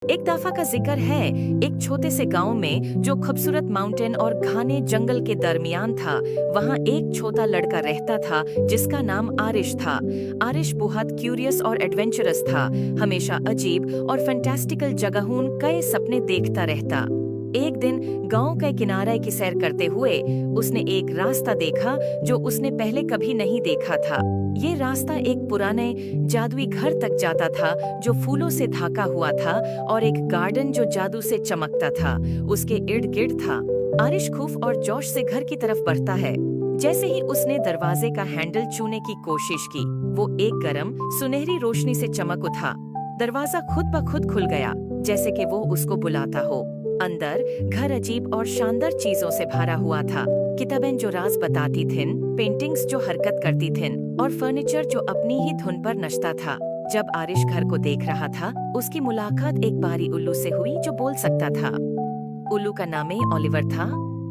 एक दफा का जिक्र है, एक छोटे से गांव में जो खूबसूरत माउंटेन और घने जंगल के दरमियान था। वहां एक छोटा लड़का रहता था जिसका नाम आरिश था। आरिश बहुत क्यूरियस और एडवेंचरस था। हमेशा अजीब और फैंटास्टिकल जगहों कई सपने देखता रहता। एक दिन गांव के किनारे की सैर करते हुए उसने एक रास्ता देखा जो उसने पहले कभी नहीं देखा था। ये रास्ता एक पुराने जादुई घर तक जाता था जो फूलों से ढका हुआ था, और एक गार्डन जो जादू से चमकता था उसके इर्द गिर्द था। आरिश खूब और जोश से घर की तरफ बढ़ता है। जैसे ही उसने दरवाजे का हैंडल छूने की कोशिश की, वो एक गरम सुनहरी रोशनी से चमक उठा। दरवाजा खुद ब खुद खुल गया, जैसे कि वो उसको बुलाता हो। अंदर घर अजीब और शानदार चीजों से भरा हुआ था। किताबें जो राज बताती थीं, पेंटिंग्स जो हरकत करती थीं, और फर्नीचर जो अपनी ही धुन पर नचता था। जब आरिश घर को देख रहा था, उसकी मुलाकात एक बारी उल्लू से हुई जो बोल सकता था। उल्लू का नाम ही ओलिवर था।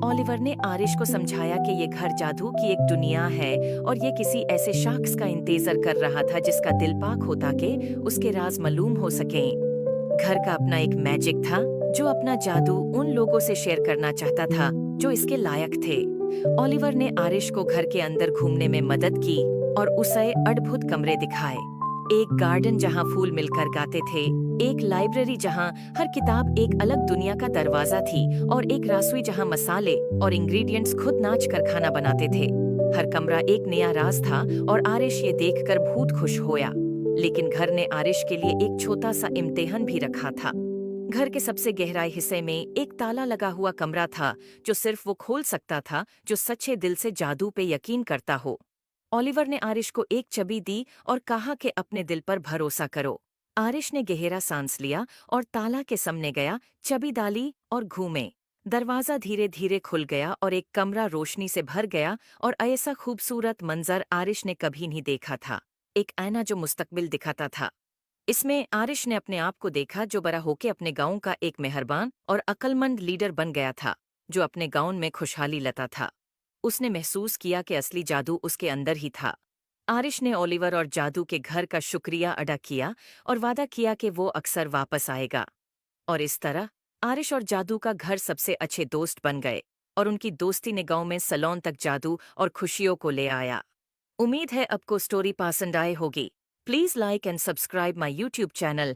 ओलिवर ने आरिश को समझाया कि ये घर जादू की एक दुनिया है और ये किसी ऐसे शख्स का इंतजार कर रहा था जिसका दिल पाक हो ताकि उसके राज मालूम हो सके। घर का अपना एक मैजिक था जो अपना जादू उन लोगों से शेयर करना चाहता था जो इसके लायक थे। ओलिवर ने आरिश को घर के अंदर घूमने में मदद की और उसे अद्भुत कमरे दिखाए। एक गार्डन जहां फूल मिलकर गाते थे, एक लाइब्रेरी जहां हर किताब एक अलग दुनिया का दरवाजा थी, और एक रसोई जहां मसाले और इंग्रेडिएंट्स खुद नाच कर खाना बनाते थे। हर कमरा एक नया राज था और आरिश ये देखकर बहुत खुश होया। लेकिन घर ने आरिश के लिए एक छोटा सा इम्तिहान भी रखा था। घर के सबसे गहराई हिस्से में एक ताला लगा हुआ कमरा था जो सिर्फ वो खोल सकता था जो सच्चे दिल से जादू पे यकीन करता हो। ओलिवर ने आरिश को एक चाबी दी और कहा कि अपने दिल पर भरोसा करो। आरिश ने गहरा सांस लिया और ताला के सामने गया, चाबी डाली और घूमे। दरवाजा धीरे धीरे खुल गया और एक कमरा रोशनी से भर गया, और ऐसा खूबसूरत मंजर आरिश ने कभी नहीं देखा था। एक आईना जो मुस्तकबिल दिखाता था। इसमें आरिश ने अपने आप को देखा जो बड़ा होके अपने गांव का एक मेहरबान और अक्लमंद लीडर बन गया था, जो अपने गांव में खुशहाली लाता था। उसने महसूस किया कि असली जादू उसके अंदर ही था। आरिश ने ओलिवर और जादू के घर का शुक्रिया अदा किया और वादा किया कि वो अक्सर वापस आएगा। और इस तरह आरिश और जादू का घर सबसे अच्छे दोस्त बन गए, और उनकी दोस्ती ने गांव में सलोन तक जादू और खुशियों को ले आया। उम्मीद है आपको स्टोरी पसंद आए होगी। Please like and subscribe my YouTube channel